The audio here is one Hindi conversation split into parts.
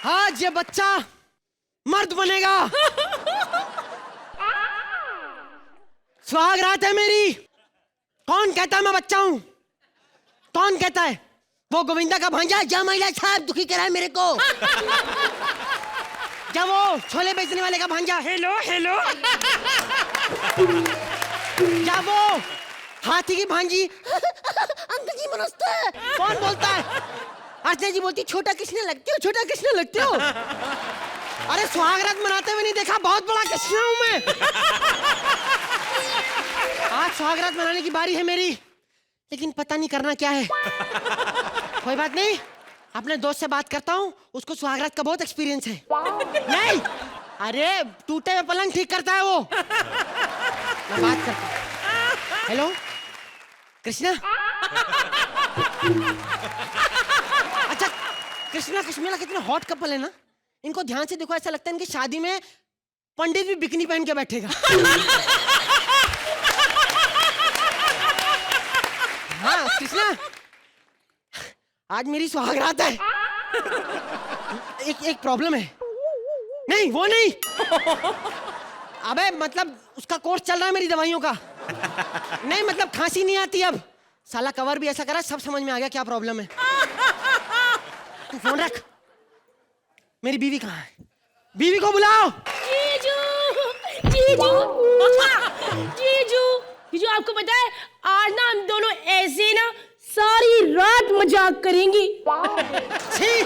आज ये बच्चा मर्द बनेगा। सुहागरात है मेरी। कौन कहता है मैं बच्चा हूं? कौन कहता है? वो गोविंदा का भांजा जा महिला साहब दुखी करा है मेरे को। जब वो छोले बेचने वाले का भांजा हेलो हेलो। जब वो हाथी की भांजी अंकल जी नमस्ते कौन बोलता है? अर्चना जी बोलती छोटा कृष्ण लगते हो, छोटा कृष्ण लगते हो। अरे सुहागरात मनाते हुए नहीं देखा? बहुत बड़ा कृष्ण हूं मैं। आज सुहागरात मनाने की बारी है मेरी, लेकिन पता नहीं करना क्या है। कोई बात नहीं, अपने दोस्त से बात करता हूँ, उसको सुहागरात का बहुत एक्सपीरियंस है। नहीं, अरे टूटे हुए पलंग ठीक करता है वो। मैं बात करता हूँ। हेलो कृष्णा। अच्छा कृष्णा कृष्णा कितना हॉट कपल है ना। इनको ध्यान से देखो, ऐसा लगता है इनकी शादी में पंडित भी बिकनी पहन के बैठेगा। हाँ कृष्णा, आज मेरी सुहागरात है। एक प्रॉब्लम है। नहीं वो नहीं, अबे मतलब उसका कोर्स चल रहा है मेरी दवाइयों का। नहीं मतलब खांसी नहीं आती अब। साला कवर भी ऐसा करा, सब समझ में आ गया क्या प्रॉब्लम है। तू फोन रख। मेरी बीवी कहाँ है? बीवी को बुलाओ। जीजू, जीजू, जीजू, जीजू आपको पता है आज ना हम दोनों ऐसे ना सारी रात मजाक करेंगी। छी,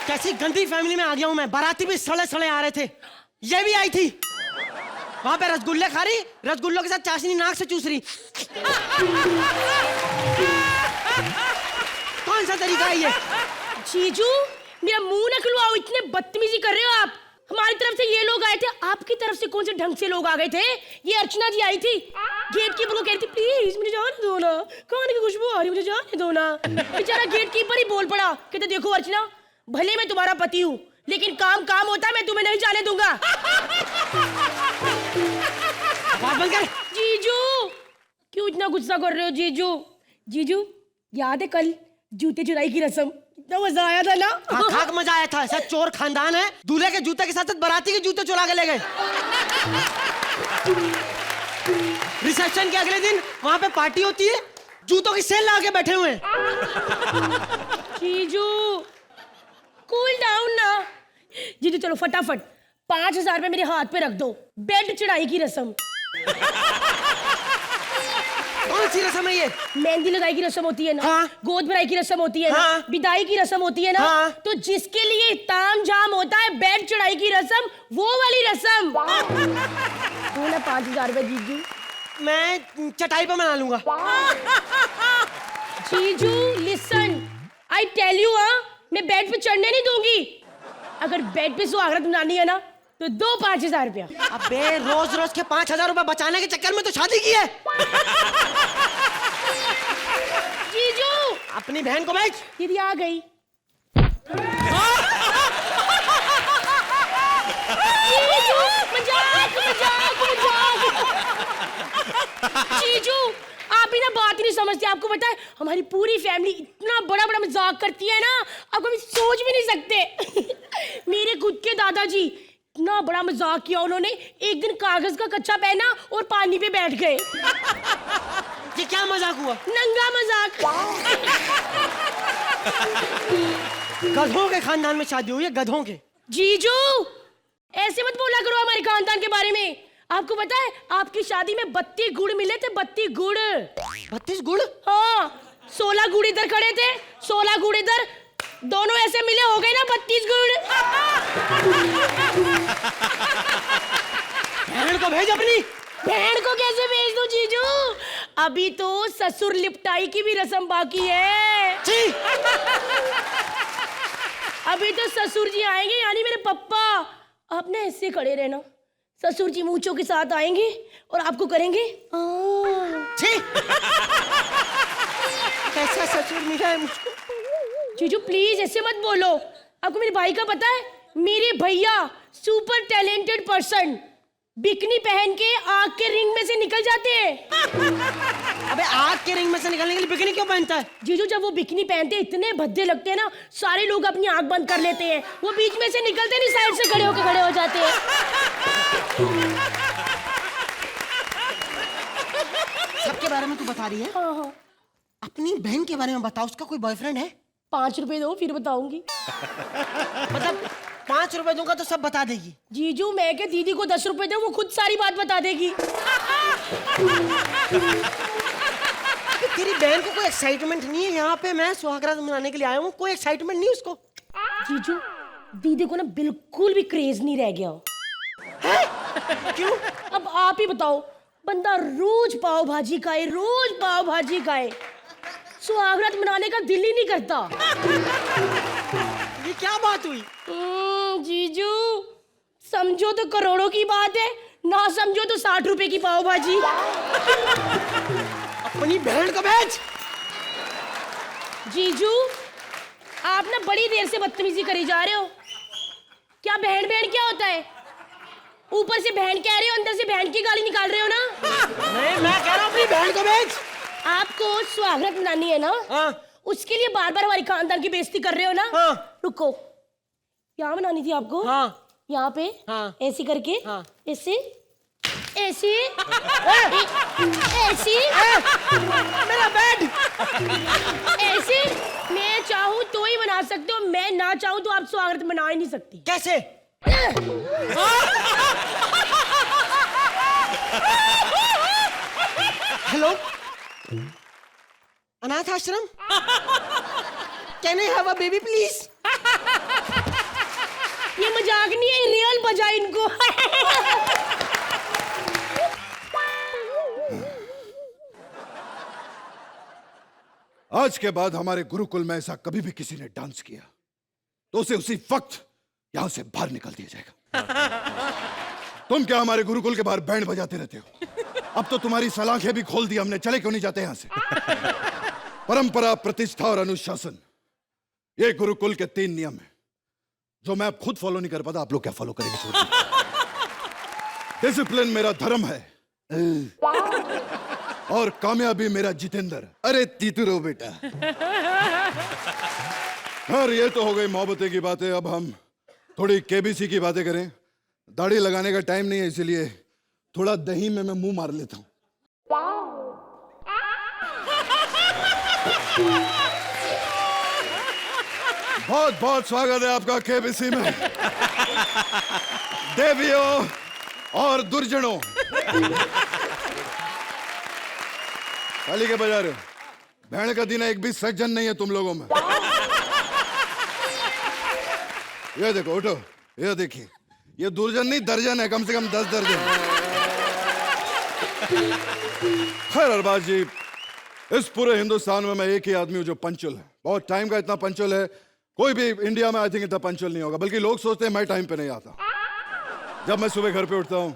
कैसी गंदी फैमिली में आ गया हूं मैं। बाराती भी सड़े सड़े आ रहे थे, ये भी आई थी। वहां पे रसगुल्ले खा रही, रसगुल्लों के साथ चाशनी नाक से चूस रही। कौन सा तरीका है ये? जीजू मेरा मुंह न खुलवाओ, इतने बदतमीजी कर रहे हो आप। हमारी तरफ से ये लोग आए थे, आपकी तरफ से कौन से ढंग से लोग आ गए थे? ये अर्चना जी आई थी, गेट कीपर को कह रही थी प्लीज मुझे जाने दो ना, खाने की खुशबू आ रही, मुझे जाने दो ना। बेचारा गेट कीपर ही बोल पड़ा, कहते देखो अर्चना, भले मैं तुम्हारा पति हूँ लेकिन काम काम होता है, मैं तुम्हें नहीं जाने दूंगा। बात बंद कर। जीजू क्यों इतना गुस्सा कर रहे हो जीजू? जीजू याद है कल जूते चुराई की रस्म, इतना मजा आया था ना? हाँ खाक मजा आया था। ऐसा चोर खानदान है, दूल्हे के जूते के साथ बाराती के जूते चुरा के ले गए। रिसेप्शन के अगले दिन वहां पे पार्टी होती है, जूतों की सेल लगा के बैठे हुए हैं। जीजू कूल डाउन ना। जीजू चलो फटाफट 5,000 रुपए मेरे हाथ पे रख दो, बेड चढ़ाई की रस्म। कौन सी रस्म है ये? मेहंदी लगाई की रस्म होती है ना, हाँ। गोद भराई की रस्म होती है ना, हाँ। विदाई की रस्म होती है ना, हाँ। तो जिसके लिए ताम झाम होता है बेड चढ़ाई की रस्म, वो वाली रस्म। दो ना 5,000 रुपए जीजू। मैं चटाई पे मना लूंगा। जीजू लिसन, आई टेल यू, मैं बेड पे चढ़ने नहीं दूंगी। अगर बेड पे सुहागरात मनानी है ना तो दो 5,000 रुपया। अबे रोज रोज के 5,000 रुपए बचाने के चक्कर में तो शादी की है। जीजू अपनी बहन को बेच। दीदी आ गई। जीजू मजाक मजाक मजाक। जीजू आप ही ना बात ही नहीं समझते। आपको पता है हमारी पूरी फैमिली इतना बड़ा बड़ा मजाक करती है ना, आप कभी सोच भी नहीं सकते। मेरे खुद के दादाजी इतना बड़ा मजाक किया उन्होंने, एक दिन कागज का कच्चा पहना और पानी पे बैठ गए। ये क्या मजाक हुआ? नंगा मजाक। गधों के खानदान में शादी हुई है, गधों के। जीजू ऐसे मत बोला करो हमारे खानदान के बारे में। आपको पता है आपकी शादी में 32 गुड़ मिले थे, 32 गुड़। 32 गुड़? हाँ 16 गुड़ इधर खड़े थे, 16 गुड़ इधर, दोनों ऐसे मिले हो गए ना 32 गुड़। बहन को भेज अपनी। बहन को कैसे भेज दूं जीजू? अभी तो ससुर लिपटाई की भी रस्म बाकी है। अभी तो ससुर जी आएंगे, यानी मेरे पप्पा। आपने ऐसे खड़े रहना, ससुर जी मूंछों के साथ आएंगे और आपको करेंगे कैसा ससुर मिला है मुझको। जीजू प्लीज ऐसे मत बोलो। आपको मेरे भाई का पता है, मेरे भैया सुपर टैलेंटेड पर्सन, बिकनी पहन के आग के रिंग में से निकल जाते हैं। अबे आग के रिंग में से निकलने के लिए बिकनी क्यों पहनता है? जीजू जब वो बिकनी पहनते हैं इतने भद्दे लगते हैं ना, सारे लोग अपनी आंख बंद कर लेते हैं। वो बीच में से निकलते नहीं, साइड से खड़े हो जाते हैं। सबके बारे में तू बता रही है? हाँ हाँ। अपनी बहन के बारे में बता, उसका कोई बॉयफ्रेंड है? 5 रुपए दो फिर बताऊंगी। मतलब 5 रुपए दूंगा तो सब बता देगी? जीजू मैं के दीदी को 10 रुपए दो, वो खुद सारी बात बता देगी। तेरी बहन को कोई एक्साइटमेंट नहीं है यहाँ पे? मैं सुहागरात मनाने के लिए आया हूँ, कोई एक्साइटमेंट नहीं उसको? जीजू दीदी को ना बिल्कुल भी क्रेज नहीं रह गया। है? क्यों? अब आप ही बताओ, बंदा रोज पाव भाजी खाए, रोज पाव भाजी खाए, सुहागरात मनाने का दिल ही नहीं करता। ये क्या बात हुई? जीजू समझो तो करोड़ों की बात है, ना समझो तो 60 रुपए की पाव भाजी। अपनी बहन को बेच। जीजू आप ना बड़ी देर से बदतमीजी करी जा रहे हो। क्या बहन बहन क्या होता है? ऊपर से बहन कह रहे हो, अंदर से बहन की गाली निकाल रहे हो ना। नहीं, मैं कह रहा हूँ अपनी बहन को बेच। आपको सुहागरात मनानी है ना? हाँ। उसके लिए बार बार हमारी खानदान की बेइज्जती कर रहे हो ना। हाँ। रुको, यहाँ मनानी थी आपको? हाँ। यहाँ पे? हाँ। ऐसी करके? हाँ। ऐसे ऐसे ऐसे मेरा बेड। ऐसे मैं चाहूँ तो ही मना सकते हो, मैं ना चाहूँ तो आप स्वागत मना ही नहीं सकती। कैसे? हेलो, अनाथ आश्रम, can I have a baby please? ये मजाक नहीं है, रियल बजा इनको। आज के बाद हमारे गुरुकुल में ऐसा कभी भी किसी ने डांस किया तो उसे उसी वक्त यहां से बाहर निकाल दिया जाएगा। तुम क्या हमारे गुरुकुल के बाहर बैंड बजाते रहते हो? अब तो तुम्हारी सलाखें भी खोल दी हमने, चले क्यों नहीं जाते यहां से? परंपरा, प्रतिष्ठा और अनुशासन, ये गुरुकुल के 3 नियम है जो मैं अब खुद फॉलो नहीं कर पाता। आप लोग क्या फॉलो करेंगे? डिसिप्लिन मेरा धर्म है और कामयाबी मेरा जितेंद्र। अरे तीतू रो बेटा। खैर ये तो हो गई मोहब्बतें की बातें, अब हम थोड़ी केबीसी की बातें करें। दाढ़ी लगाने का टाइम नहीं है, इसलिए थोड़ा दही में मैं मुंह मार लेता हूं। बहुत बहुत स्वागत है आपका केबीसी में, देवियों और दुर्जनों। खाली के बजा रहे हो? बहन का दिन है, एक भी सज्जन नहीं है तुम लोगों में। ये देखो, उठो, ये देखिए, ये दुर्जन नहीं दर्जन है, कम से कम 10 दर्जन। खैर अरबाज जी, इस पूरे हिंदुस्तान में मैं एक ही आदमी हूं जो पंचुअल है। बहुत टाइम का इतना पंचुअल है, कोई भी इंडिया में आई थिंक इतना पंचुअल नहीं होगा। बल्कि लोग सोचते हैं मैं टाइम पे नहीं आता। जब मैं सुबह घर पे उठता हूं,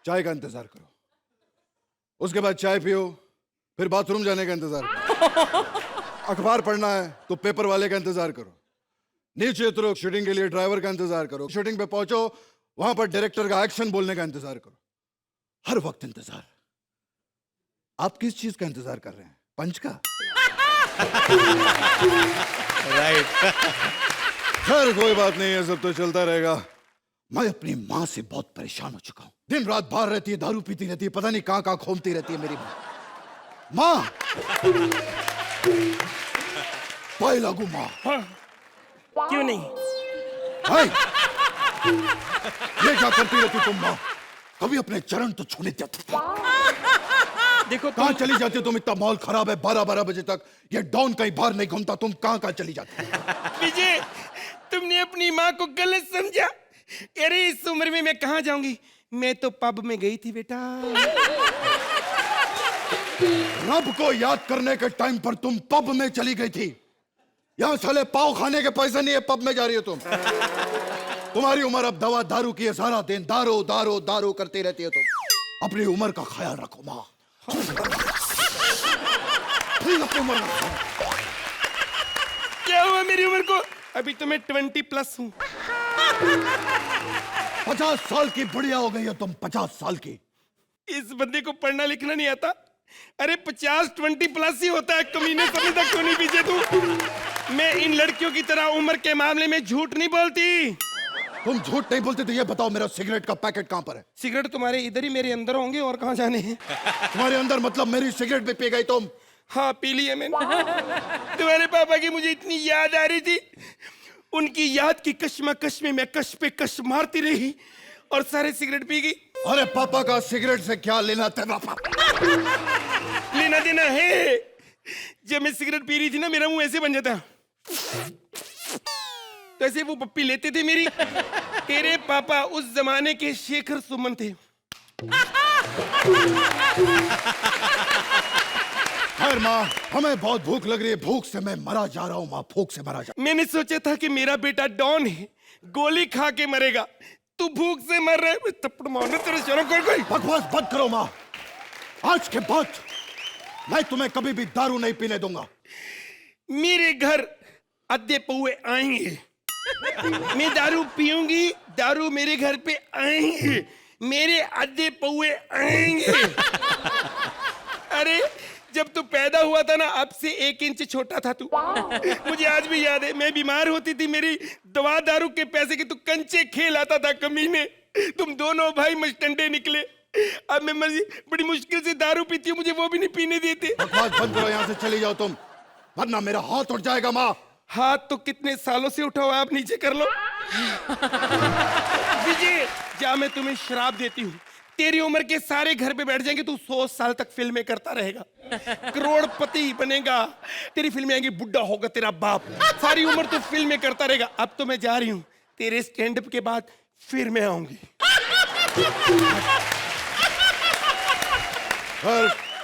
चाय का इंतजार करो, उसके बाद चाय पियो, फिर बाथरूम जाने का इंतजार करो, अखबार पढ़ना है तो पेपर वाले का इंतजार करो, नीचे उतरो, शूटिंग के लिए ड्राइवर का इंतजार करो, शूटिंग पे पहुंचो, वहां पर डायरेक्टर का एक्शन बोलने का इंतजार करो। हर वक्त इंतजार। आप किस चीज का इंतजार कर रहे हैं? पंच का? राइट। खैर कोई बात नहीं है, सब तो चलता रहेगा। मैं अपनी माँ से बहुत परेशान हो चुका हूँ। दिन रात बाहर रहती है, दारू पीती रहती है, पता नहीं कहाँ कहाँ घूमती रहती है मेरी माँ। माँ, पाए लागू माँ। क्यों नहीं? हाय, ये क्या करती रहती तुम माँ? कभी अपने चरण तो छूने देती। देखो कहाँ चली जाती हो तुम? इतना माहौल खराब है, 12-12 बजे तक ये डॉन कहीं बाहर नहीं घूमता, तुम कहाँ कहाँ चली जाती? विजय, तुमने अपनी माँ को गलत समझा। अरे इस उम्र में मैं कहाँ जाऊंगी, मैं तो पब में गई थी बेटा। रब को याद करने के टाइम पर तुम पब में चली गई थी। यहाँ साले पाव खाने के पैसे नहीं है, पब में जा रही हो तुम। तुम्हारी उम्र अब दवा दारू की है, सारा दिन दारू दारू दारू करती रहती है तुम। अपनी उम्र का ख्याल रखो माँ। अपनी उम्र का क्या हुआ मेरी उम्र को? अभी तो मैं 20+ हूँ। 50 साल की बुढ़िया हो गई हो तुम, 50 साल की। इस बंदे को पढ़ना लिखना नहीं आता। अरे 50-20+ ही होता है, कमीने समय तक क्यों नहीं पीछे तू? मैं इन लड़कियों की तरह उम्र के मामले में झूठ नहीं बोलती। तुम झूठ नहीं बोलते तो ये बताओ मेरा सिगरेट का पैकेट कहाँ पर है? सिगरेट तुम्हारे इधर ही मेरे अंदर होंगे, और कहाँ जाने हैं? तुम्हारे अंदर मतलब मेरी सिगरेट भी पी गई तुम? हाँ, पी ली है मैंने। तुम्हारे पापा की मुझे इतनी याद आ रही थी, उनकी याद की कश्मकश में मैं कश पे कश मारती रही और सारे सिगरेट पी गई। अरे पापा का सिगरेट से क्या लेना तेरा? लेना देना है। जब मैं सिगरेट पी रही थी ना, मेरा मुंह ऐसे बन जाता, तो ऐसे वो पप्पी लेते थे मेरी। तेरे पापा उस जमाने के शेखर सुमन थे। खैर माँ, हमें बहुत भूख लग रही है, भूख से मैं मरा जा रहा हूँ माँ, भूख से मरा जा। मैंने सोचा था कि मेरा बेटा डॉन है, गोली खा के मरेगा, तू भूख से मर रहा है। मैं थप्पड़ मारने तेरे शर्म कर गई। बकवास बंद करो माँ, आज के बाद मैं तुम्हें कभी भी दारू नहीं पीने दूंगा। मेरे घर अद्धे पौए आएंगे, मैं दारू पीऊंगी, दारू मेरे घर पे आएंगे, मेरे अद्धे पौए आएंगे। अरे जब तू पैदा हुआ था ना, अब से 1 इंच छोटा था तू। मुझे आज भी याद है, मैं बीमार होती थी, मेरी दवा दारू के पैसे की तू कंचे खेल आता था कमीने। तुम दोनों भाई मस्टंडे निकले। अब मैं बड़ी मुश्किल से दारू पीती हूँ, मुझे वो भी नहीं पीने देते। बकवास बंद करो, यहाँ से चली जाओ तुम, वरना मेरा हाथ उठ जाएगा माँ। हाथ तो कितने सालों से उठा हुआ है, आप नीचे कर लो। विजय, जा, मैं तुम्हें श्राप देती हूँ, तेरी उम्र के सारे घर पे बैठ जाएंगे, तू 100 साल तक फिल्में करता रहेगा, करोड़पति बनेगा, तेरी फिल्में आएंगी, बुढ़ा होगा तेरा बाप, सारी उम्र तू फिल्में करता रहेगा। अब तो मैं जा रही हूँ, तेरे स्टैंड अप के बाद फिर मैं आऊंगी।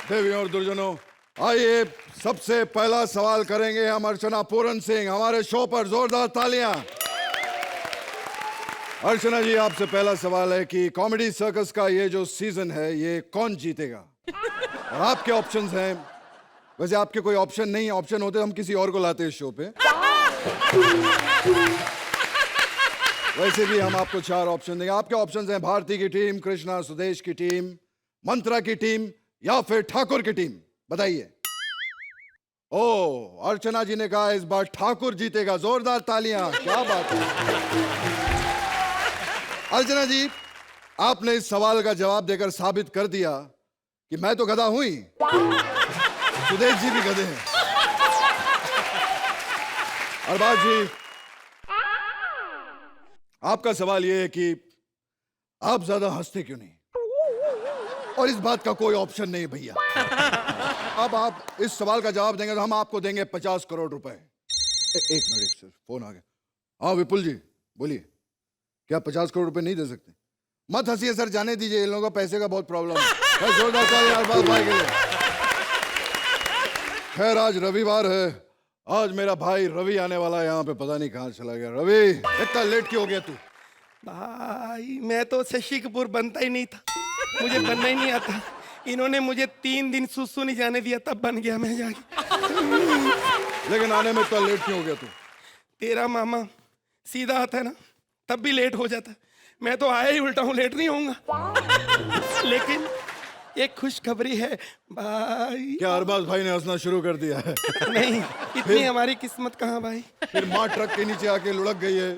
देवी और दुर्जनों, आइए सबसे पहला सवाल करेंगे हम अर्चना पूरन सिंह। हमारे शो पर जोरदार तालियां। अर्चना जी, आपसे पहला सवाल है कि कॉमेडी सर्कस का ये जो सीजन है, ये कौन जीतेगा? और आपके ऑप्शंस हैं, वैसे आपके कोई ऑप्शन नहीं, ऑप्शन होते हम किसी और को लाते इस शो पे। वैसे भी हम आपको 4 ऑप्शन देंगे। आपके ऑप्शंस हैं भारती की टीम, कृष्णा सुदेश की टीम, मंत्रा की टीम या फिर ठाकुर की टीम। बताइए। ओ, अर्चना जी ने कहा इस बार ठाकुर जीतेगा, जोरदार तालियां। क्या बात है अर्चना जी, आपने इस सवाल का जवाब देकर साबित कर दिया कि मैं तो गधा हूं ही, सुदेश जी भी गधे हैं। अरबाज जी, आपका सवाल यह है कि आप ज्यादा हंसते क्यों नहीं? और इस बात का कोई ऑप्शन नहीं भैया। अब आप इस सवाल का जवाब देंगे तो हम आपको देंगे 50 करोड़ रुपए। एक मिनट सर, फोन आ गया। हाँ विपुल जी बोलिए, क्या 50 करोड़ रुपए नहीं दे सकते? मत हंसिए सर, जाने दीजिए, इन लोगों का पैसे का बहुत प्रॉब्लम है। जोरदार तालियां अरबाज भाई के लिए। खैर आज रविवार है, आज मेरा भाई रवि आने वाला है यहाँ पे, पता नहीं कहाँ चला गया। रवि, इतना लेट क्यों हो गया तू? भाई मैं तो शशि कपूर बनता ही नहीं था, मुझे बनना ही नहीं आता। इन्होंने मुझे 3 दिन सुसु नहीं जाने दिया, तब बन गया मैं जाके। लेकिन आने में इतना लेट क्यों हो गया तू? तेरा मामा सीधा आता है ना, तब भी लेट हो जाता। मैं तो आया ही उल्टा हूँ, लेट नहीं होऊंगा। लेकिन एक खुशखबरी है भाई। क्या अरबाज भाई ने हंसना शुरू कर दिया है? नहीं, इतनी हमारी किस्मत कहाँ भाई। फिर माँ ट्रक के नीचे आके लुढ़क गई है?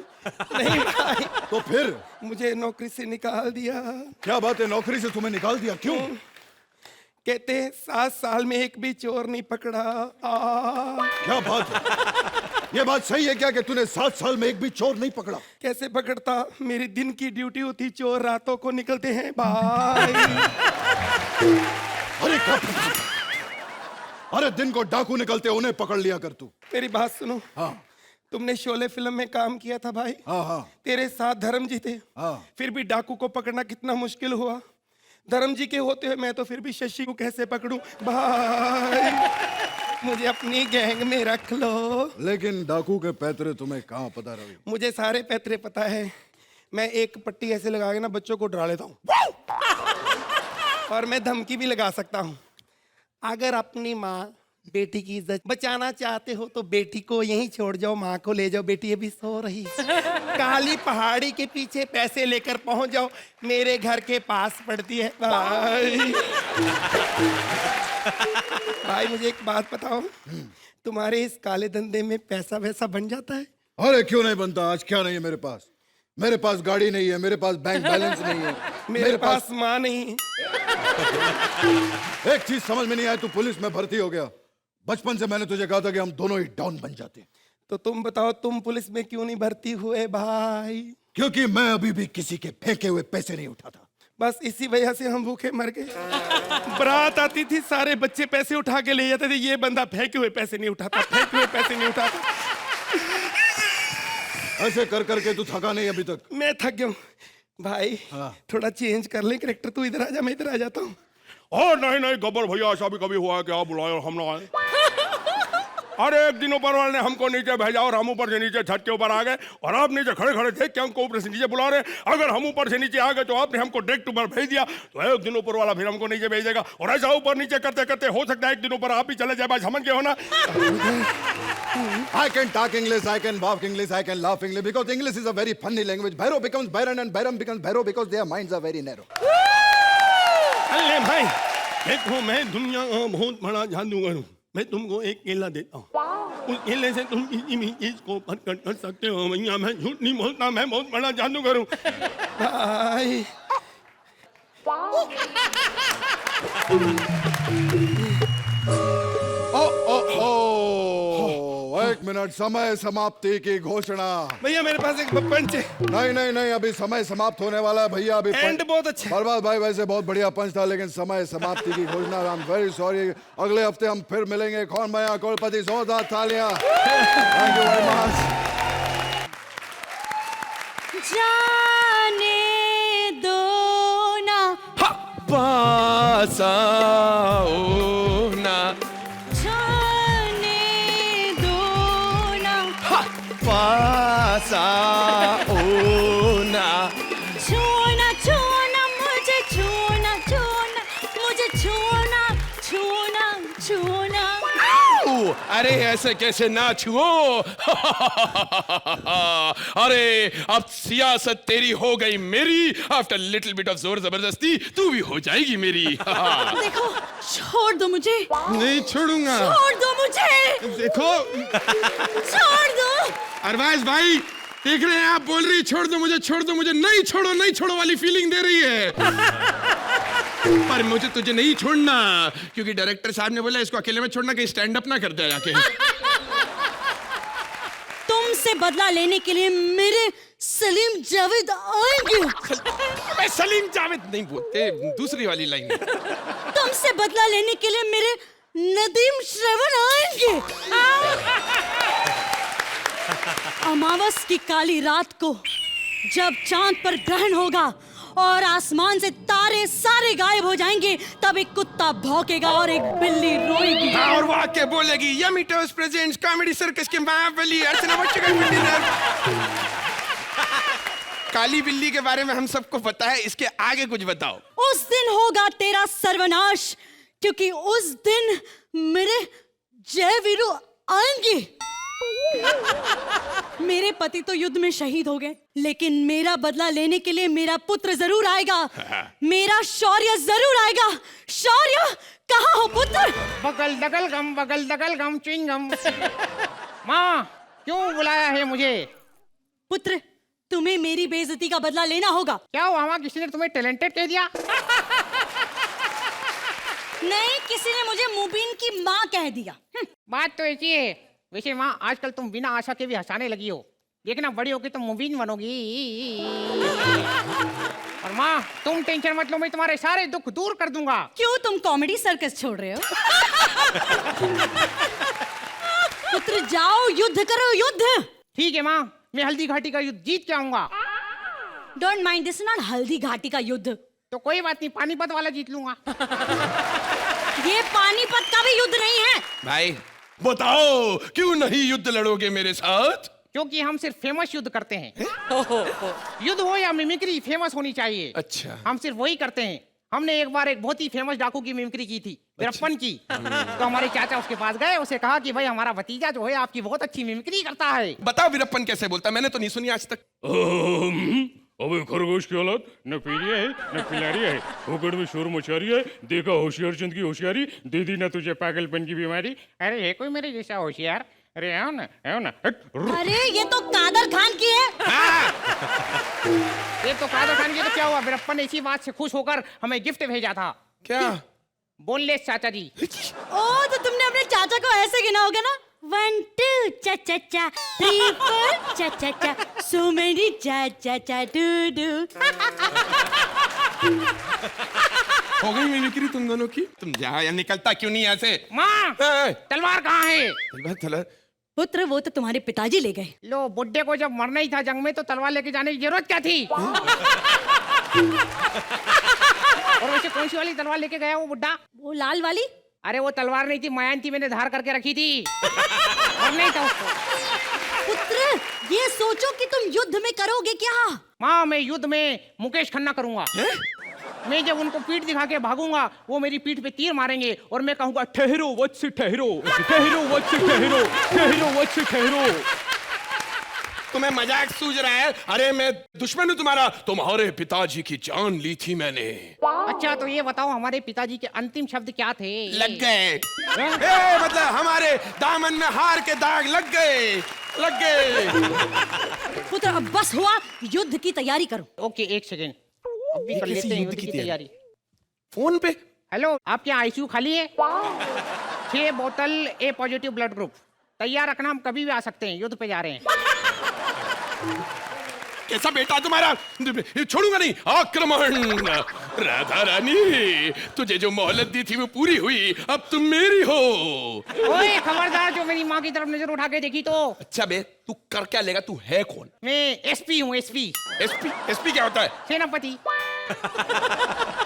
नहीं भाई, तो फिर मुझे नौकरी से निकाल दिया। क्या बात है, नौकरी से तुम्हें निकाल दिया? क्यों? कहते 7 साल में एक भी चोर नहीं पकड़ा। क्या बात है, ये बात सही है क्या कि तूने 7 साल में एक भी चोर नहीं पकड़ा? कैसे पकड़ता, मेरी दिन की ड्यूटी होती, चोर रातों को निकलते हैं भाई। अरे क्या, अरे दिन को डाकू निकलते, उन्हें पकड़ लिया कर तू। मेरी बात सुनो। हाँ तुमने शोले फिल्म में काम किया था भाई। हाँ हाँ तेरे साथ धर्म जी थे। हाँ। फिर भी डाकू को पकड़ना कितना मुश्किल हुआ। धर्म जी के होते हुए मैं तो फिर भी शशि को कैसे पकड़ूं भाई। मुझे अपनी गैंग में रख लो। लेकिन डाकू के पैतरे तुम्हें कहाँ पता रवि? मुझे सारे पैतरे पता है। मैं एक पट्टी ऐसे लगा के ना बच्चों को डरा लेता हूँ, और मैं धमकी भी लगा सकता हूँ, अगर अपनी माँ बेटी की इज्जत बचाना चाहते हो तो बेटी को यहीं छोड़ जाओ, माँ को ले जाओ, बेटी अभी सो रही है। काली पहाड़ी के पीछे पैसे लेकर पहुंच जाओ, मेरे घर के पास पड़ती है। भाई भाई मुझे एक बात बताओ, तुम्हारे इस काले धंधे में पैसा वैसा बन जाता है? अरे क्यों नहीं बनता, आज क्या नहीं है मेरे पास? मेरे पास गाड़ी नहीं है, मेरे पास बैंक बैलेंस नहीं है, मेरे पास माँ नहीं है। एक चीज समझ में नहीं आई, तू पुलिस में भर्ती हो गया। बचपन से मैंने तुझे कहा था कि हम दोनों ही डॉन बन जाते हैं। तो तुम बताओ, तुम पुलिस में क्यों नहीं भर्ती हुए भाई? क्योंकि मैं अभी भी किसी के फेंके हुए पैसे नहीं उठाता। बस इसी वजह से हम भूखे मर गए। बारात आती थी, सारे बच्चे पैसे उठा के ले जाते थे, ये बंदा फेंके हुए पैसे नहीं उठाता, फेंके हुए पैसे नहीं उठाता। ऐसे कर करके तू थका नहीं अभी तक? मैं थक गया हूँ भाई। हाँ। थोड़ा चेंज कर ले कैरेक्टर, तू इधर आ जा, मैं इधर आ जाता हूँ। नहीं नहीं गब्बर भैया, ऐसा भी कभी हुआ है कि आप बुलाए और हम ना आए? अरे एक दिन ऊपर वाले ने हमको नीचे भेजा और हम ऊपर से नीचे छत के ऊपर आ गए, और आप नीचे खड़े खड़े थे कि हमको ऊपर से नीचे बुला रहे। अगर हम ऊपर से नीचे आ गए तो आपने हमको डायरेक्ट ऊपर भेज दिया, तो एक दिन ऊपर वाला फिर हमको नीचे भेजेगा, और ऐसा ऊपर नीचे करते करते हो सकता है एक दिन ऊपर आप ही चले जाए। बात समझ के हो ना? I can talk English, I can walk English, I can laugh English, because English is a very funny language. Bhairo becomes Byron and Byron becomes Bhairo because their minds are very narrow. अरे भाई देखो, मैं दुनिया का बहुत बड़ा जादूगर हूँ। मैं तुमको एक केला देता हूँ, उस केले से तुम किसी भी चीज को प्रकट कर सकते हो। भैया मैं झूठ नहीं बोलता, मैं बहुत बड़ा जादूगर हूँ भाई। एक मिनट, समय समाप्ति की घोषणा। भैया मेरे पास एक पंच है। नहीं नहीं नहीं, अभी समय समाप्त होने वाला है भैया। अभी एंड बहुत अच्छा है। बर्बाद भाई वैसे बहुत बढ़िया पंच था, लेकिन समय समाप्ति की घोषणा। I am very sorry. अगले हफ्ते हम फिर मिलेंगे। कौन बना करोड़पति? जोरदार तालियां। Thank you very much. जाने दो ना पास आओ ना, जाने दो ना पास आओ ना, छूना छूना मुझे, छूना छूना मुझे, छूना छूना छूना। अरे ऐसे कैसे ना छुओ? अरे अब सियासत तेरी हो गई मेरी। आफ्टर लिटिल बिट ऑफ जोर जबरदस्ती तू भी हो जाएगी मेरी। देखो, छोड़ दो मुझे, नहीं छोड़ूंगा। छोड़ दो मुझे, देखो छोड़ दो। अरबाज भाई देख रहे हैं, आप बोल रही छोड़ दो मुझे, छोड़ दो मुझे, नहीं छोड़ो नहीं छोड़ो वाली फीलिंग दे रही है। पर मुझे तुझे नहीं छोड़ना, क्योंकि डायरेक्टर साहब ने बोला इसको अकेले में छोड़ना, कहीं स्टैंड अप ना कर दे जाके। तुमसे बदला लेने के लिए मेरे सलीम जावेद आएंगे। मैं सलीम जावेद नहीं बोलते, दूसरी वाली लाइन। तुमसे बदला लेने के लिए मेरे नदीम श्रवण आएंगे। अमावस की काली रात को जब चांद पर ग्रहण होगा और आसमान से तारे सारे गायब हो जाएंगे, तब एक कुत्ता भौंकेगा और एक बिल्ली रोएगी। और वो आके बोलेगी yummy toast presents comedy circus के महाबली अर्चना बच्चन। काली बिल्ली के बारे में हम सबको पता है, इसके आगे कुछ बताओ। उस दिन होगा तेरा सर्वनाश, क्योंकि उस दिन मेरे जय वीरू आएंगे। मेरे पति तो युद्ध में शहीद हो गए, लेकिन मेरा बदला लेने के लिए मेरा पुत्र जरूर आएगा। मेरा शौर्य जरूर आएगा। शौर्य, कहाँ हो पुत्र? बगल दगल गम चिंगम। माँ क्यों बुलाया है मुझे? पुत्र, तुम्हें मेरी बेइज्जती का बदला लेना होगा। क्या हुआ माँ, किसी ने तुम्हें टैलेंटेड कह दिया? नहीं, किसी ने मुझे मुबीन की माँ कह दिया। बात तो ऐसी है। वैसे माँ आजकल तुम बिना आशा के भी हंसाने लगी हो, देखना बड़ी होगी तुम मुबीन बनोगी। और माँ तुम टेंशन मत लो, मैं तुम्हारे सारे दुख दूर कर दूंगा। क्यों, तुम कॉमेडी सर्कस छोड़ रहे हो? पुत्र जाओ, युद्ध करो, युद्ध। ठीक है माँ, मैं हल्दी घाटी का युद्ध जीत के आऊंगा। Don't mind this, not Haldi Ghati का युद्ध। तो कोई बात नहीं, पानीपत वाला जीत लूंगा। ये पानीपत का भी युद्ध नहीं है। भाई बताओ क्यों नहीं युद्ध लड़ोगे मेरे साथ? क्योंकि हम सिर्फ फेमस युद्ध करते हैं। युद्ध हो या मिमिक्री, फेमस होनी चाहिए। अच्छा। हम सिर्फ वही करते हैं। हमने एक बार एक बहुत ही फेमस डाकू की मिमिक्री की थी, वीरप्पन की। तो हमारे चाचा उसके पास गए, उसे कहा कि भाई हमारा भतीजा जो है आपकी बहुत अच्छी मिमिक्री करता है। बताओ वीरप्पन कैसे बोलता है, मैंने तो नहीं सुनी आज तक। अबे खरगोश की औलाद, न पीली है न पिलारी है, होगड़ में शोर मचा रही है, देखा होशियार चंद की होशियारी, दे दी ना तुझे पागलपन की बीमारी। अरे है कोई मेरे जैसा होशियार? अरे आओ ना, आओ ना। अरे ये तो कादर खान की है। ये तो कादर खान की। तो क्या हुआ, वीरप्पन ने इसी बात से खुश होकर हमें गिफ्ट भेजा था। क्या? बोनलेस चाचा जी। ओ तो तुमने अपने चाचा को ऐसे गिना होगा ना, 1 2 चा चा चा, 3 4 चा चा चा, so many चा चा चा डू डू। हो गई मिमिक्री तुम दोनों की? तुम जा या निकलता क्यों नहीं यहाँ से? माँ, तलवार कहाँ है? तलवार पुत्र वो तो तुम्हारे पिताजी ले गए। लो, बुड्ढे को जब मरना ही था जंग में तो तलवार लेके जाने की जरूरत क्या थी? और वैसे कौन सी वाली तलवार लेके गया वो बुड्ढा? वो लाल वाली? अरे वो तलवार नहीं थी, मयान थी, मैंने धार करके रखी थी। मरना ही था उसको। पुत्र ये सोचो कि तुम युद्ध में करोगे क्या? माँ, मैं युद्ध में मुकेश खन्ना करूंगा। मैं जब उनको पीठ दिखा के भागूंगा, वो मेरी पीठ पे तीर मारेंगे और मैं कहूंगा ठहरो वत्स ठहरो, ठहरो वत्स ठहरो, ठहरो वत्स ठहरो। तुम्हें मजाक सूझ रहा है? अरे मैं दुश्मन हूँ तुम्हारा, तुम्हारे पिताजी की जान ली थी मैंने। अच्छा तो ये बताओ, हमारे पिताजी के अंतिम शब्द क्या थे? लग गए। मतलब हमारे दामन में हार के दाग लग गए, लग गए। पुत्र अब बस हुआ, युद्ध की तैयारी करो। ओके, एक सेकेंड, अभी कर लेते हैं युद्ध की तैयारी। फोन पे? हेलो, आपके यहाँ आईसीयू खाली है? 6 बोतल ए पॉजिटिव ब्लड ग्रुप तैयार रखना, हम कभी भी आ सकते हैं, युद्ध पे जा रहे हैं। कैसा बेटा तुम्हारा, छोड़ूंगा नहीं, आक्रमण। राधा रानी, तुझे जो मोहलत दी थी वो पूरी हुई, अब तुम मेरी हो। ओए खबरदार, जो मेरी माँ की तरफ नजर उठा के देखी तो। अच्छा बे, तू कर क्या लेगा? तू है कौन? मैं एसपी हूँ, एसपी। एसपी? एसपी क्या होता है? सेनापति।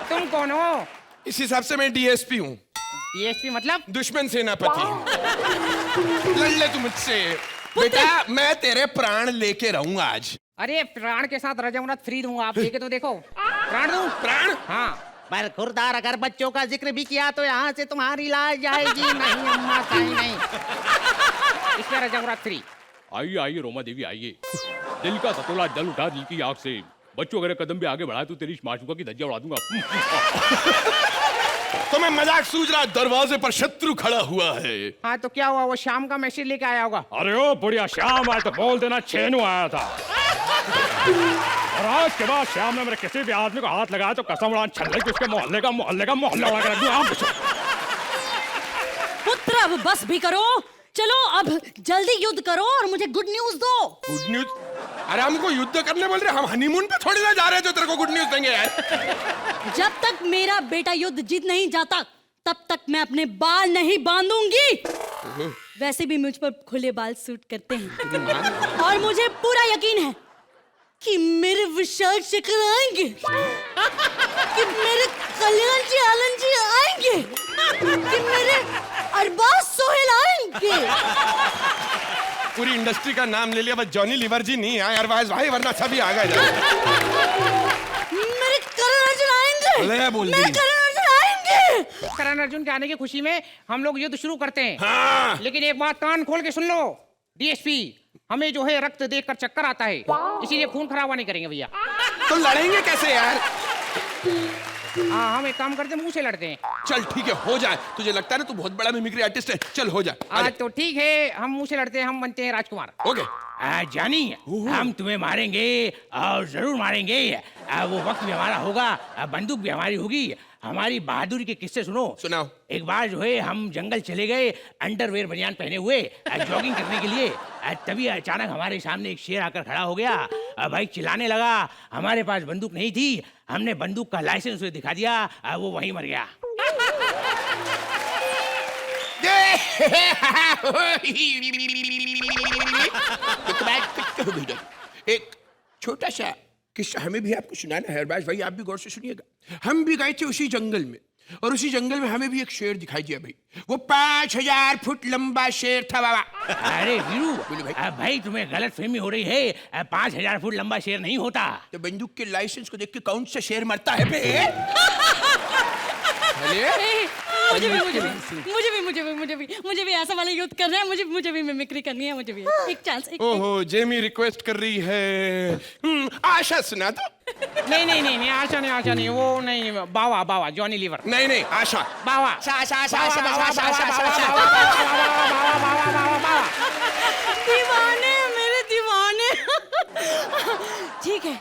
तुम कौन हो? इस हिसाब से मैं डीएसपी हूँ। डीएसपी मतलब? दुश्मन सेनापति। लड़ ले तू मुझसे। बेटा मैं तेरे प्राण लेके रहूंगा आज। अरे प्राण के साथ रजमरत फ्री दूंगा, आप लेके तो देखो। प्राण दूं? प्राण? हाँ, पर खुरदार अगर बच्चों का जिक्र भी किया तो यहाँ से तुम्हारी लाश जाएगी नहीं अम्मा, कहीं नहीं। इसमें रजमरत फ्री। आइए आइए रोमा देवी आइए। दिल का सतोला जल उठा दिल की आग से, बच्चों अगर कदम भी आगे बढ़ाए तो तेरी माशूका की धज्जियां उड़ा दूंगा। तो मैं मजाक सूझ रहा, दरवाजे पर शत्रु खड़ा हुआ है। हाँ तो क्या हुआ, वो शाम का मैसेज लेके आया होगा। अरे ओ बुढ़िया, श्याम आया तो बोल देना छेनू आया था। और आज के बाद श्याम ने मेरे किसी भी आदमी को हाथ लगाया तो कसम उड़ान छल्ले की उसके मोहल्ले का मोहल्ला उड़ा के रख दूंगा। पुत्र अब बस भी करो, चलो अब जल्दी युद्ध करो और मुझे गुड न्यूज दो। Good news? अरे हमको युद्ध करने बोल रहे, हम हनीमून पे थोड़ी ना जा रहे जो तेरे को गुड न्यूज देंगे यार। जब तक मेरा बेटा युद्ध जीत नहीं जाता तब तक मैं अपने बाल नहीं बांधूंगी। वैसे भी मुझ पर खुले बाल सूट करते हैं और मुझे पूरा यकीन है कि मेरे विशाल शेखर आएंगे, कि मेरे कल्याण जी आनंद जी आएंगे, कि मेरे अरबाज सोहेल आएंगे। पूरी इंडस्ट्री का नाम ले लिया, बस जॉनी लीवर जी नहीं आए अरबाज भाई, वरना सभी आ गए। मेरे करण अर्जुन आएंगे, मेरे करण अर्जुन आएंगे। करण अर्जुन के आने की खुशी में हम लोग युद्ध शुरू करते हैं। हाँ। लेकिन एक बात कान खोल के सुन लो डीएसपी, हमें जो है रक्त देखकर चक्कर आता है, इसीलिए खून खराबा नहीं करेंगे भैया। तो लड़ेंगे कैसे यार? हाँ, हम एक काम करते हैं, मुंह से लड़ते हैं। चल ठीक है, हो जाए। तुझे लगता है ना तू बहुत बड़ा मिमिक्री आर्टिस्ट है, चल हो जाए। आज तो ठीक है, हम मुंह से लड़ते हैं, हम बनते हैं राजकुमार। ओके। जानी, हम तुम्हें मारेंगे और जरूर मारेंगे। वो वक्त भी हमारा होगा, बंदूक भी हमारी होगी। हमारी बहादुरी के किस्से सुनो। सुनाओ। एक बार जो है हम जंगल चले गए, अंडरवेयर बनियान पहने हुए, जॉगिंग करने के लिए। तभी अचानक हमारे सामने एक शेर आकर खड़ा हो गया। भाई चिल्लाने लगा। हमारे पास बंदूक नहीं थी, हमने बंदूक का लाइसेंस उसे दिखा दिया, वो वहीं मर गया। एक छोटा सा किस्सा हमें भी आपको सुनाना है अरबाज भाई, आप भी गौर से सुनिएगा। हम भी गए थे उसी जंगल में, और उसी जंगल में हमें भी एक शेर दिखाई दिया भाई। वो 5000 फुट लंबा शेर था बाबा। अरे वीरू, बोलो भाई। भाई तुम्हें गलत फहमी हो रही है। 5000 फुट लंबा शेर नहीं होता। तो बंदूक के लाइसेंस को देख के कौन सा शेर मरता है बे? मुझे भी ऐसा वाला युद्ध करना है। मुझे भी मिमिक्री करनी है। मुझे भी एक चांस। ओहो, जेमी रिक्वेस्ट कर रही है। आशा सुना तो। नहीं, आशा नहीं, वो नहीं, बावा जॉनी लीवर। नहीं, आशा। बावा दीवाने, मेरे दीवाने। ठीक है,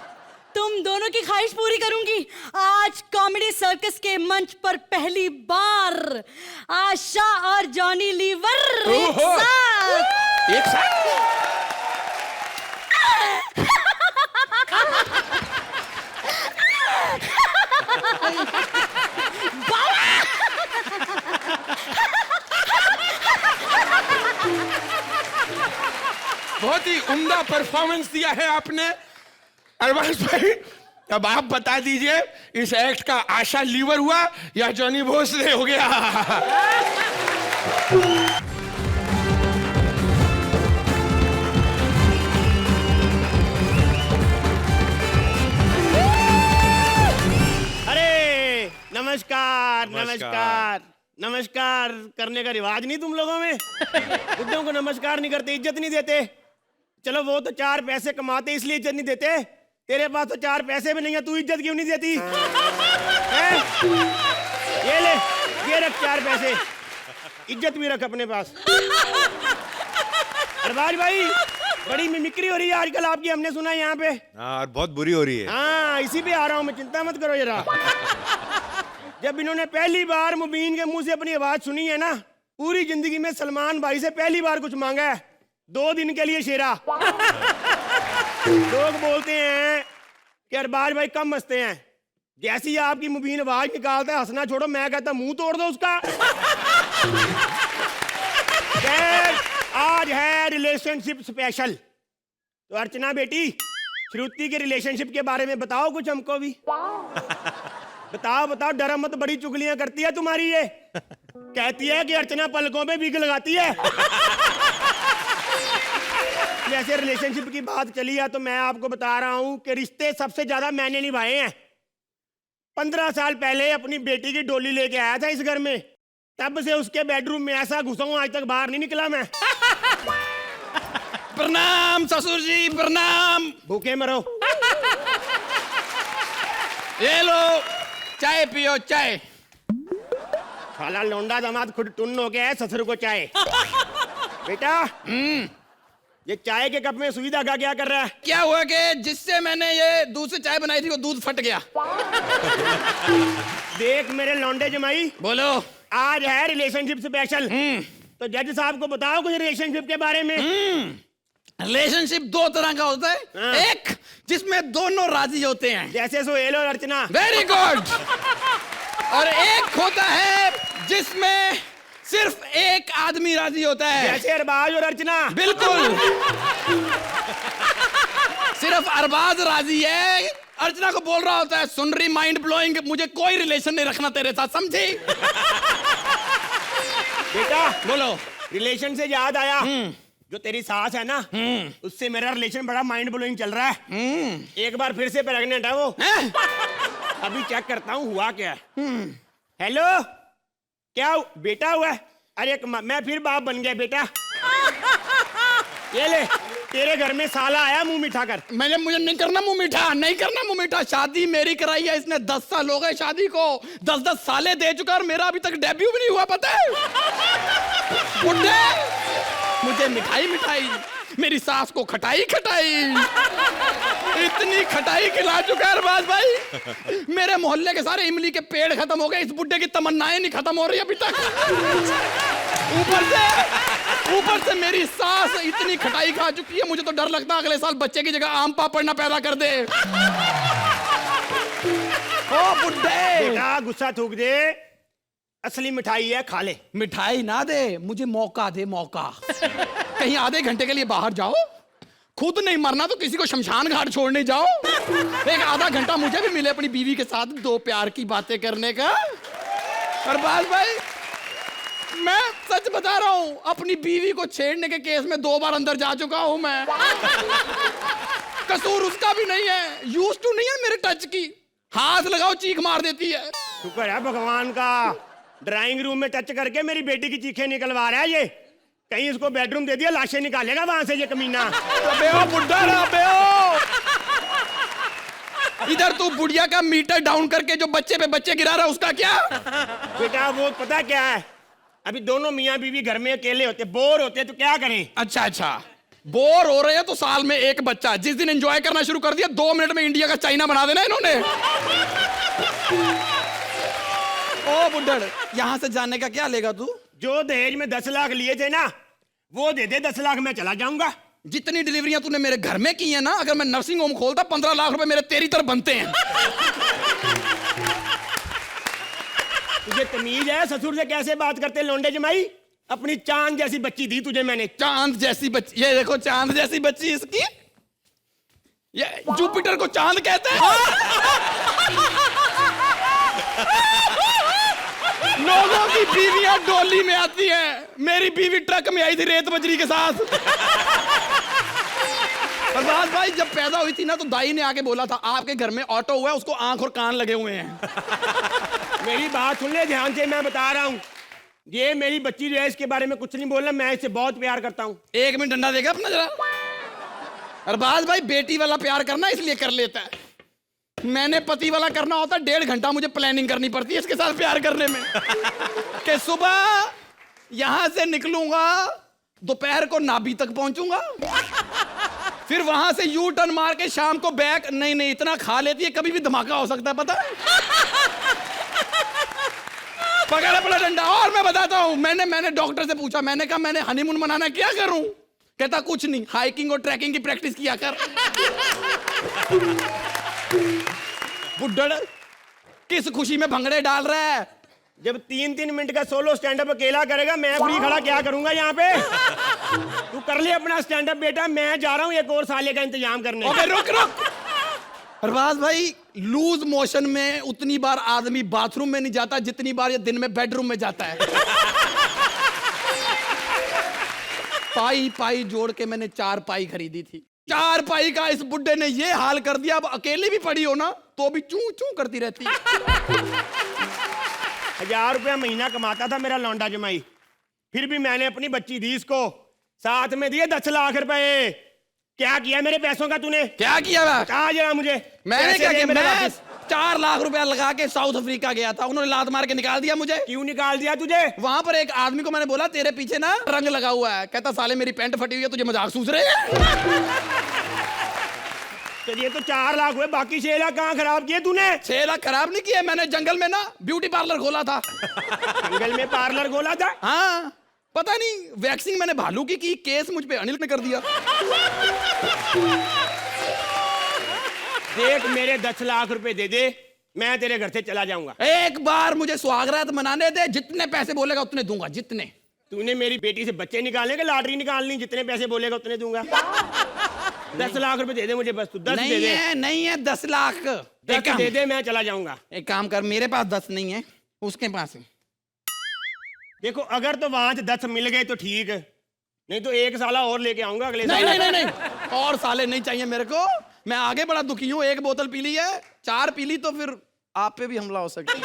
तुम दोनों की ख्वाहिश पूरी करूंगी। आज कॉमेडी सर्कस के मंच पर पहली बार आशा और जॉनी लीवर एक ओहो। साथ। एक साथ? बहुत ही उम्दा परफॉर्मेंस दिया है आपने अरबाज भाई। अब आप बता दीजिए, इस एक्ट का आशा लीवर हुआ या जॉनी भोसले हो गया? अरे नमस्कार करने का रिवाज नहीं तुम लोगों में? बुड्ढों को नमस्कार नहीं करते, इज्जत नहीं देते। चलो वो तो 4 पैसे कमाते इसलिए इज्जत नहीं देते। तेरे पास तो 4 पैसे भी नहीं है, तू इज्जत क्यों नहीं देती है? ये ले, ये रख 4 पैसे, इज्जत भी रख अपने पास। अरबाज भाई, बड़ी मिमिक्री हो रही है आजकल आपकी, हमने सुना है यहाँ पे। हाँ, बहुत बुरी हो रही है। हाँ, इसी पे आ रहा हूँ मैं, चिंता मत करो जरा। जब इन्होंने पहली बार मुबीन के मुंह से अपनी आवाज सुनी है ना, पूरी जिंदगी में सलमान भाई से पहली बार कुछ मांगा है। 2 दिन के लिए शेरा। लोग बोलते हैं कि अरबाज भाई कम हंसते हैं। जैसी ही आपकी मुबीन आवाज निकालता है, हंसना छोड़ो, मैं कहता मुंह तोड़ दो उसका। आज है रिलेशनशिप स्पेशल। तो अर्चना बेटी, श्रुति के रिलेशनशिप के बारे में बताओ कुछ हमको भी। बताओ, डरा मत, बड़ी चुगलियां करती है तुम्हारी ये। कहती है कि अर्चना पलकों पे बिग लगाती है। जैसे रिलेशनशिप की बात चली है तो मैं आपको बता रहा हूं कि रिश्ते सबसे ज्यादा मैंने निभाए हैं। 15 साल पहले अपनी बेटी की डोली लेके आया था इस घर में, तब से उसके बेडरूम में ऐसा घुसा हूं, आज तक बाहर नहीं निकला मैं। प्रणाम ससुर जी, प्रणाम। भूखे मरो। ये लो चाय पियो, चाय। साला लौंडा दामाद खुद टुन्न हो गया है, ससुर को चाय। बेटा, ये चाय के कप में सुई धागा क्या कर रहा है? क्या हुआ कि जिससे मैंने ये दूध से चाय बनाई थी वो दूध फट गया। देख मेरे लौंडे जमाई, बोलो। आज है रिलेशनशिप स्पेशल। तो जज साहब को बताओ कुछ रिलेशनशिप के बारे में। रिलेशनशिप 2 तरह का होता है। हाँ। एक जिसमें दोनों राजी होते हैं, जैसे सुहेल और अर्चना। Very good. और एक होता है जिसमें सिर्फ एक आदमी राजी होता है, जैसे अरबाज और अर्चना। बिल्कुल। सिर्फ अरबाज राजी है, अर्चना को बोल रहा होता है, सुन रही माइंड ब्लोइंग, मुझे कोई रिलेशन नहीं रखना तेरे साथ, समझी? बेटा बोलो। रिलेशन से याद आया, जो तेरी सास है ना, उससे मेरा रिलेशन बड़ा माइंड ब्लोइंग चल रहा है। एक बार फिर से प्रेग्नेंट है वो। अभी चेक करता हूँ हुआ क्या है। हेलो, क्या बेटा हुआ है? अरे मैं फिर बाप बन गया बेटा। ये ले, तेरे घर में साला आया मुंह मीठा कर। मुझे नहीं करना मुंह मीठा, नहीं करना मुंह मीठा। शादी मेरी कराई है इसने, 10 साल हो गए शादी को, 10 साले दे चुका और मेरा अभी तक डेब्यू भी नहीं हुआ, पता है? बुड्ढे, मुझे मिठाई, मेरी सास को खटाई, इतनी खटाई खिला चुका है अरबाज भाई, मेरे मोहल्ले के सारे इमली के पेड़ खत्म हो गए, इस बुड्ढे की तमन्नाएं नहीं खत्म हो रही अभी तक। ऊपर से मेरी सास इतनी खटाई खा चुकी है, मुझे तो डर लगता है अगले साल बच्चे की जगह आम पापड़ ना पैदा कर दे। ओ बुड्ढे, बेटा गुस्सा थूक दे, असली मिठाई है, खा ले। मिठाई ना दे, मुझे मौका दे, मौका। कहीं आधे घंटे के लिए बाहर जाओ, खुद नहीं मरना तो किसी को शमशान घाट छोड़ने जाओ, एक आधा घंटा मुझे भी मिले अपनी बीवी के साथ 2 प्यार की बातें करने का। अरबाज भाई, मैं सच बता रहा हूं, अपनी बीवी को छेड़ने के केस में 2 बार अंदर जा चुका हूं मैं। कसूर उसका भी नहीं है, यूज टू नहीं है मेरे टच की, हाथ लगाओ चीख मार देती है। शुक्र है भगवान का, ड्राइंग रूम में टच करके मेरी बेटी की चीखें निकलवा रहा है ये। कहीं इसको बेडरूम दे दिया, लाशें निकालेगा वहां से ये कमीना। अबे ओ बुड्ढा, अबे ओ, इधर तू बुढ़िया का मीटर डाउन करके जो बच्चे पे बच्चे गिरा रहा है उसका क्या? बेटा वो पता क्या है, अभी दोनों मियाँ बीवी घर में अकेले होते, बोर होते, तो क्या करें? अच्छा अच्छा, बोर हो रहे हैं तो साल में एक बच्चा। जिस दिन एंजॉय करना शुरू कर दिया 2 मिनट में इंडिया का चाइना बना देना इन्होंने। ओ बुड्ढड़, यहाँ से जाने का क्या लेगा तू? जो दहेज में 10 लाख लिए थे ना, वो दे दे 10 लाख, मैं चला जाऊंगा। जितनी डिलीवरियां तूने मेरे घर में की है ना, अगर मैं नर्सिंग होम खोलता 15 लाख रुपए मेरे तेरी तरफ बनते हैं। तुझे तमीज है ससुर से कैसे बात करते लौंडे जमाई? अपनी चांद जैसी बच्ची दी तुझे मैंने। चांद जैसी बच्ची, ये देखो चांद जैसी बच्ची इसकी, ये जुपिटर को चांद कहते हैं। लोगों की बीवियां डोली में आती हैं, मेरी बीवी ट्रक में आई थी रेत बजरी के साथ। अरबाज भाई, जब पैदा हुई थी ना तो दाई ने आके बोला था आपके घर में ऑटो हुआ है, उसको आंख और कान लगे हुए हैं। मेरी बात सुन ले ध्यान से, मैं बता रहा हूँ, ये मेरी बच्ची जो है इसके बारे में कुछ नहीं बोलना, मैं इससे बहुत प्यार करता हूँ। 1 मिनट डंडा देगा अपना जरा। अरबाज भाई, बेटी वाला प्यार करना इसलिए कर लेता है, मैंने पति वाला करना होता 1.5 घंटा मुझे प्लानिंग करनी पड़ती है इसके साथ प्यार करने में। कि सुबह यहां से निकलूंगा, दोपहर को नाभि तक पहुंचूंगा, फिर वहां से यू टर्न मार के शाम को बैक। नहीं इतना खा लेती है, कभी भी धमाका हो सकता है, पता है? पकड़ अपना डंडा। और मैं बताता हूं, मैंने डॉक्टर से पूछा, मैंने कहा मैंने हनीमून मनाना क्या करूं? कहता कुछ नहीं, हाइकिंग और ट्रैकिंग की प्रैक्टिस किया कर। बुड्ढड़ किस खुशी में भंगड़े डाल रहा है? जब 3-3 मिनट का सोलो स्टैंड अप अकेला करेगा, मैं फ्री खड़ा क्या करूंगा यहाँ पे? तू कर ले अपना स्टैंड अप बेटा, मैं जा रहा हूँ एक और साले का इंतजाम करने। ओके रुक। अरबाज भाई, लूज मोशन में उतनी बार आदमी बाथरूम में नहीं जाता जितनी बार ये दिन में बेडरूम में जाता है। पाई जोड़ के मैंने 4 पाई खरीदी थी, 4 पाई का इस बुड्ढे ने ये हाल कर दिया। अब अकेली भी पड़ी हो ना तो भी चू चू करती रहती है। 1000 रुपया महीना कमाता था मेरा लौंडा जमाई, फिर भी मैंने अपनी बच्ची दी इसको, साथ में दिए 10 लाख रुपए। क्या किया मेरे पैसों का तूने? क्या किया? कहा जरा मुझे। मैंने क्या किया? मैं वापस। 4 लाख रुपया लगा के साउथ अफ्रीका गया था, उन्होंने लात मार के निकाल दिया मुझे। क्यों निकाल दिया तुझे? वहां पर एक आदमी को मैंने बोला तेरे पीछे ना रंग लगा हुआ है, कहता साले मेरी पैंट फटी हुई है, तुझे मजाक सूझ रहे है? तो ये तो 4 लाख हुए, बाकी 6 लाख कहाँ खराब किए तूने? 6 लाख खराब नहीं किए, मैंने जंगल में ना ब्यूटी पार्लर खोला था। जंगल में पार्लर खोला था? हाँ, पता नहीं वैक्सिंग मैंने भालू की केस मुझ पे अनिल ने कर दिया। देख मेरे 10 लाख रुपए दे दे, मैं तेरे घर से चला जाऊंगा। एक बार मुझे सुहागरात मनाने दे, जितने पैसे बोलेगा उतने दूंगा, जितने। तूने मेरी बेटी से बच्चे निकालने के लॉटरी निकालनी, जितने पैसे बोलेगा उतने दूंगा। 10 लाख रुपए दे दे मुझे, बस तू 10 दे दे। नहीं है 10 लाख। 10 दे दे, मैं चला जाऊंगा। एक काम कर, मेरे पास 10 नहीं है, उसके पास है। देखो अगर तो वहां से 10 मिल गए तो ठीक है, नहीं तो 1 साला और लेके आऊंगा अगले साल। नहीं, और साले नहीं चाहिए मेरे को। मैं आगे बड़ा दुखी हूँ, 1 बोतल पी ली है, 4 पी ली तो फिर आप पे भी हमला हो सकता है।